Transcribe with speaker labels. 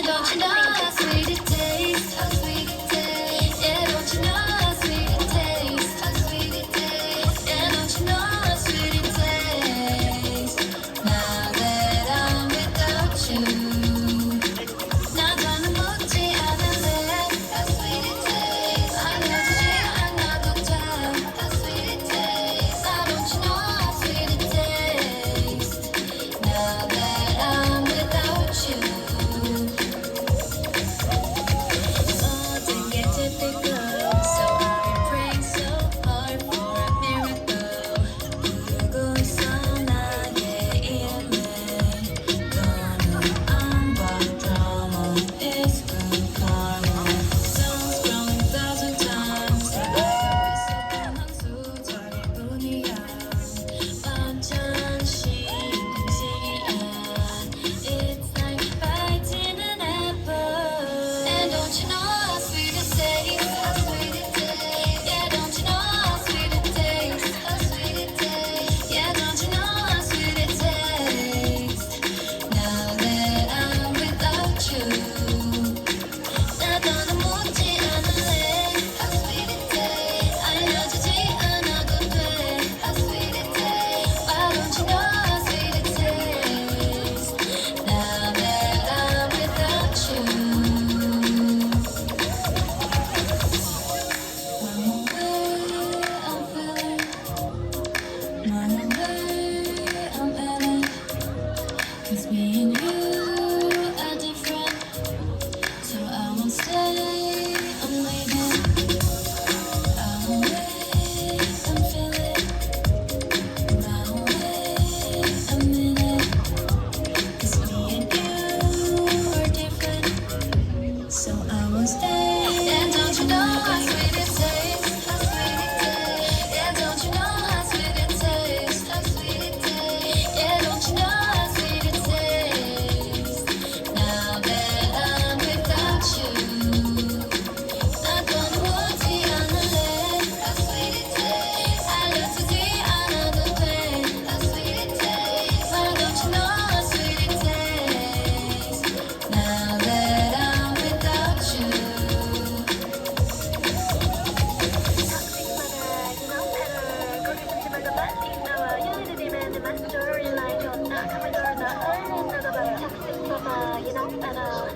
Speaker 1: don't you know how sweet it tastes? How sweet it tastes. Yeah, don't you know how sweet it tastes? How sweet it tastes. Yeah, don't you know how sweet it tastes? Now that I'm without you, 나 더는 묻지 않을래. How sweet it tastes. 알려주지 않아도 돼. How sweet it tastes. Now don't you know how sweet it tastes? Now that I'm without you. 모든 게 typical. So I've been praying so hard for a miracle. 부르고 있어 나의 이름을. 너는 안 봐. Drama is good karma. Songs growing 1,000 times. 알고 있었던 한 수절일 뿐이야. 완전 신공식이야. It's like biting an apple. And don't you know how sweet it tastes? How sweet it tastes. Yeah, don't you know how sweet it tastes? How sweet it tastes. Yeah, don't you know how sweet it tastes? Now that I'm without you, 나 더는 묻지 않을래. How sweet it tastes. 알려주지 않아도 돼. How sweet it tastes. Why don't you know how sweet it tastes? Now that I'm without you. I'm away, I'm feeling. I'm away, I'm feeling. 'Cause me and you are different. So I won't stay, I'm leaving. I'm away, I'm feeling. I'm away, I'm in it. 'Cause me and you are different. So I won't stay. And don't you know how sweet it tastes? How sweet it tastes. Yeah, don't you know how sweet it tastes? How sweet it tastes. Yeah, don't you know how sweet it tastes? Now that I'm without you, 나 더는 묻지 않을래. How sweet it tastes. 알려주지 않아도 돼. How sweet it tastes. Why don't you know how sweet it tastes? Now that I'm without you.
Speaker 2: You know better.